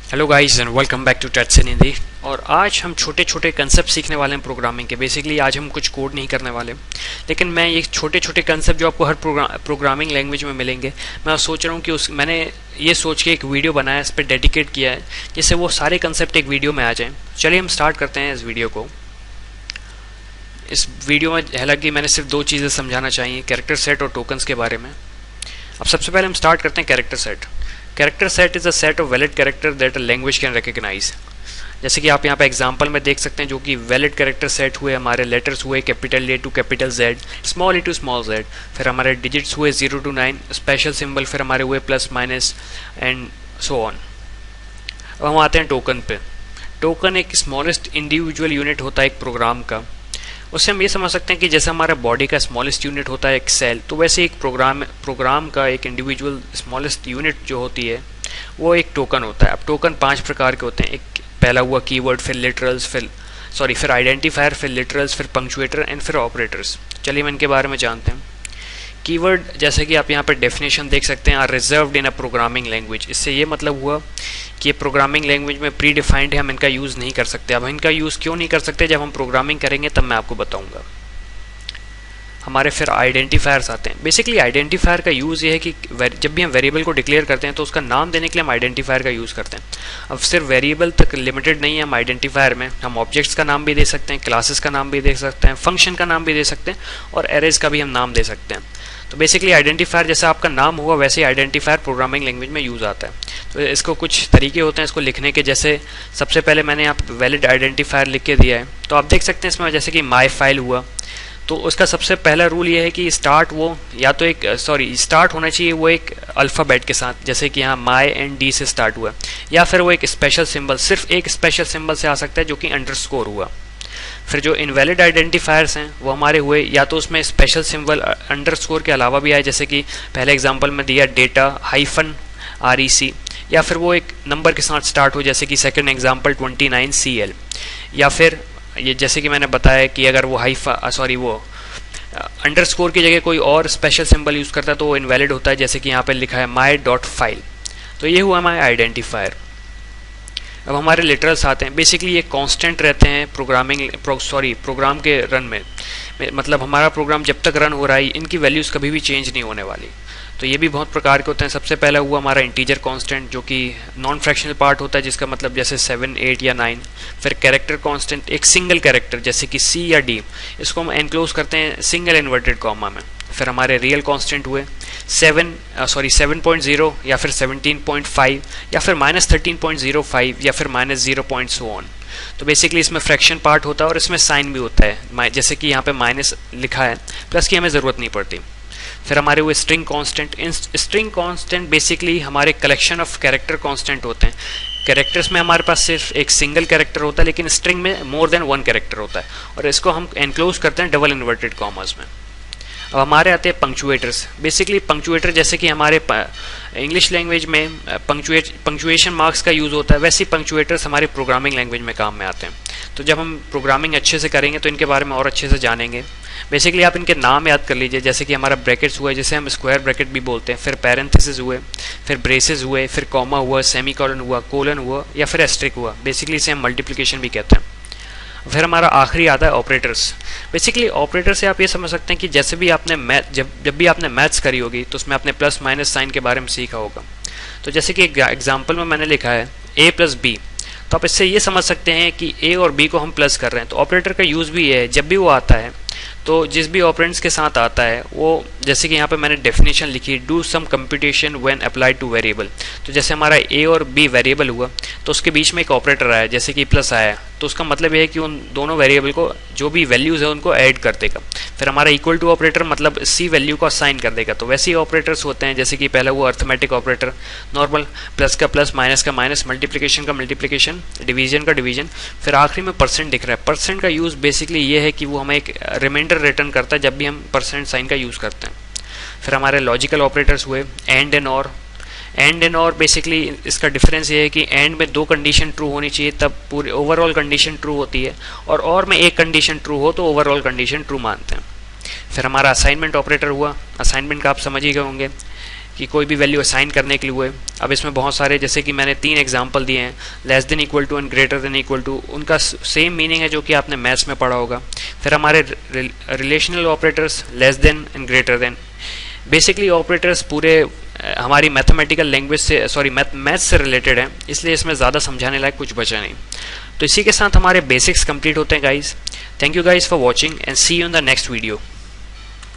Hello guys and welcome back to touch in Hindi. और आज हम छोटे छोटे कंसेप्ट सीखने वाले हैं प्रोग्रामिंग के। बेसिकली आज हम कुछ कोड नहीं करने वाले, लेकिन मैं ये छोटे छोटे कंसेप्ट जो आपको हर प्रोग्रामिंग लैंग्वेज में मिलेंगे, मैं सोच रहा हूँ कि मैंने ये सोच के एक वीडियो बनाया, इस पर डेडिकेट किया है, जिससे वो सारे कंसेप्ट एक वीडियो में आ जाएँ। चलिए हम स्टार्ट करते हैं इस वीडियो को। इस वीडियो में हालांकि मैंने सिर्फ दो चीज़ें समझाना चाहिए, कैरेक्टर सेट और टोकन्स के बारे में। अब सबसे पहले हम स्टार्ट करते हैं character set. Character set is a set of valid character that a language can recognise. जैसे कि आप यहाँ पे एग्जांपल में देख सकते हैं, जो कि वैलिड कैरेक्टर सेट हुए हमारे लेटर्स हुए capital A to capital Z, small A to small Z, फिर हमारे डिजिट्स हुए 0 to 9, स्पेशल सिंबल फिर हमारे हुए plus minus and so on. अब हम आते हैं टोकन पे। टोकन एक स्मॉलेस्ट इंडिविजुअल यूनिट होता है एक प्रोग्राम का। उससे हम ये समझ सकते हैं कि जैसे हमारा बॉडी का स्मॉलेस्ट यूनिट होता है एक सेल, तो वैसे एक प्रोग्राम का एक इंडिविजुअल स्मॉलेस्ट यूनिट जो होती है वो एक टोकन होता है। अब टोकन 5 प्रकार के होते हैं। एक पहला हुआ कीवर्ड, फिर लिटरल्स, फिर आइडेंटिफायर, फिर लिटरल्स, फिर पंक्चुएटर एंड फिर ऑपरेटर्स। चलिए हम इनके बारे में जानते हैं। कीवर्ड, जैसे कि आप यहाँ पर डेफिनेशन देख सकते हैं, are reserved in a programming language. इससे ये मतलब हुआ कि ये प्रोग्रामिंग लैंग्वेज में प्री डिफाइंड है, हम इनका यूज़ नहीं कर सकते। अब इनका यूज़ क्यों नहीं कर सकते, जब हम प्रोग्रामिंग करेंगे तब मैं आपको बताऊंगा। हमारे फिर आइडेंटिफायर्स आते हैं। बेसिकली आइडेंटिफायर का यूज़ ये है कि जब भी हम वेरिएबल को डिक्लेयर करते हैं तो उसका नाम देने के लिए हम आइडेंटिफायर का यूज़ करते हैं। अब सिर्फ वेरिएबल तक लिमिटेड नहीं है, हम आइडेंटिफायर में हम ऑब्जेक्ट्स का नाम भी दे सकते हैं, क्लासेस का नाम भी दे सकते हैं, फंक्शन का नाम भी दे सकते हैं और एरेज का भी हम नाम दे सकते हैं। तो बेसिकली आइडेंटिफायर जैसा आपका नाम हुआ वैसे ही आइडेंटिफायर प्रोग्रामिंग लैंग्वेज में यूज़ आता है। तो इसको कुछ तरीके होते हैं इसको लिखने के। जैसे सबसे पहले मैंने यहाँ वैलिड आइडेंटिफायर लिख के दिया है, तो आप देख सकते हैं इसमें जैसे कि माई फाइल हुआ, तो उसका सबसे पहला रूल ये है कि स्टार्ट वो या तो स्टार्ट होना चाहिए वो एक अल्फ़ाबेट के साथ, जैसे कि यहाँ माई एंड डी से स्टार्ट हुआ, या फिर वो एक स्पेशल सिंबल, सिर्फ एक स्पेशल सिंबल से आ सकता है जो कि अंडरस्कोर हुआ। फिर जो इनवैलिड आइडेंटिफायर्स हैं वो हमारे हुए या तो उसमें स्पेशल सिंबल अंडरस्कोर के अलावा भी आए, जैसे कि पहले एग्जांपल में दिया डेटा -REC, या फिर वो एक नंबर के साथ स्टार्ट हो, जैसे कि सेकंड एग्जांपल 29CL, या फिर ये जैसे कि मैंने बताया कि अगर वो अंडरस्कोर की जगह कोई और स्पेशल सिंबल यूज़ करता है तो वो इनवैलिड होता है, जैसे कि यहाँ पे लिखा है my.file। तो ये हुआ हमारा आइडेंटिफायर। अब हमारे लिटरल्स आते हैं। बेसिकली ये कांस्टेंट रहते हैं प्रोग्राम के रन में, मतलब हमारा प्रोग्राम जब तक रन हो रहा है इनकी वैल्यूज़ कभी भी चेंज नहीं होने वाली। तो ये भी बहुत प्रकार के होते हैं। सबसे पहला हुआ हमारा इंटीजर कांस्टेंट, जो कि नॉन फ्रैक्शनल पार्ट होता है, जिसका मतलब जैसे 7, 8 या 9। फिर कैरेक्टर कांस्टेंट, एक सिंगल कैरेक्टर जैसे कि C या D, इसको हम एनक्लोज करते हैं सिंगल इन्वर्टेड कॉमा में। फिर हमारे रियल कांस्टेंट हुए 7.0 या फिर 17.5 या फिर -13.05 या फिर -0. so on। तो बेसिकली इसमें फ्रैक्शन पार्ट होता है और इसमें साइन भी होता है, जैसे कि यहाँ पे माइनस लिखा है, प्लस की हमें ज़रूरत नहीं पड़ती। फिर हमारे वो string constant. String constant basically हमारे कलेक्शन ऑफ कैरेक्टर कांस्टेंट होते हैं। कैरेक्टर्स में हमारे पास सिर्फ एक सिंगल कैरेक्टर होता है, लेकिन स्ट्रिंग में मोर देन 1 कैरेक्टर होता है, और इसको हम एनक्लोज करते हैं डबल इन्वर्टेड कॉमास में। अब हमारे आते हैं पंक्चुएटर्स। बेसिकली पंक्चुएटर जैसे कि हमारे इंग्लिश लैंग्वेज में पंक्चुएशन मार्क्स का यूज़ होता है, वैसे ही पंक्चुएटर्स हमारी प्रोग्रामिंग लैंग्वेज में काम में आते हैं। तो जब हम प्रोग्रामिंग अच्छे से करेंगे तो इनके बारे में और अच्छे से जानेंगे। बेसिकली आप इनके नाम याद कर लीजिए, जैसे कि हमारा ब्रैकेट्स हुआ, जिसे हम स्क्वायर ब्रैकेट भी बोलते हैं, फिर पैरेंथेसिस हुए, फिर ब्रेसेस हुए, फिर कॉमा हुआ, सेमीकोलन हुआ, कोलन हुआ, या फिर एस्ट्रिक हुआ। बेसिकली इसे हम मल्टीप्लिकेशन भी कहते हैं। फिर हमारा आखिरी आता है ऑपरेटर्स। बेसिकली ऑपरेटर से आप ये समझ सकते हैं कि जैसे भी आपने जब भी आपने मैथ्स करी होगी तो उसमें आपने प्लस माइनस साइन के बारे में सीखा होगा। तो जैसे कि एग्जाम्पल में मैंने लिखा है A + B, तो आप इससे ये समझ सकते हैं कि A और B को हम प्लस कर रहे हैं। तो ऑपरेटर का यूज़ भी ये है, जब भी वो आता है तो जिस भी ऑपरेंड्स के साथ आता है वो, जैसे कि यहाँ पे मैंने डेफिनेशन लिखी, do some computation when applied to variable. तो जैसे हमारा A और B वेरिएबल हुआ तो उसके बीच में एक ऑपरेटर आया, जैसे कि प्लस आया, तो उसका मतलब ये है कि उन दोनों वेरिएबल को जो भी वैल्यूज़ है उनको ऐड कर देगा। फिर हमारा इक्वल टू ऑपरेटर मतलब C वैल्यू को असाइन कर देगा। तो वैसे ही ऑपरेटर्स होते हैं, जैसे कि पहला वो अर्थमेटिक ऑपरेटर, नॉर्मल, प्लस का प्लस, माइनस का माइनस, मल्टीप्लिकेशन का मल्टीप्लिकेशन, डिवीजन का डिवीजन। फिर आखिरी में परसेंट दिख रहा है। परसेंट का यूज़ बेसिकली ये है कि वो हमें एक रिमाइंडर रिटर्न करता है जब भी हम परसेंट साइन का यूज़ करते हैं। फिर हमारे लॉजिकल ऑपरेटर्स हुए एंड एंड और। एंड एंड और बेसिकली इसका डिफरेंस ये है कि एंड में 2 कंडीशन ट्रू होनी चाहिए तब पूरी ओवरऑल कंडीशन ट्रू होती है, और में एक कंडीशन ट्रू हो तो ओवरऑल कंडीशन ट्रू मानते हैं। फिर हमारा असाइनमेंट ऑपरेटर हुआ। असाइनमेंट का आप समझ ही गए होंगे कि कोई भी वैल्यू असाइन करने के लिए हुए। अब इसमें बहुत सारे, जैसे कि मैंने 3 एग्जांपल दिए हैं, less than equal to and greater than equal to, उनका सेम मीनिंग है जो कि आपने मैथ्स में पढ़ा होगा। फिर हमारे relational operators, less than and greater then, basically operators पूरे हमारी मैथमेटिकल लैंग्वेज से, सॉरी मैथ्स से रिलेटेड है, इसलिए इसमें ज़्यादा समझाने लायक कुछ बचा नहीं। तो इसी के साथ हमारे बेसिक्स कंप्लीट होते हैं guys. Thank you guys for watching and see you in the next video.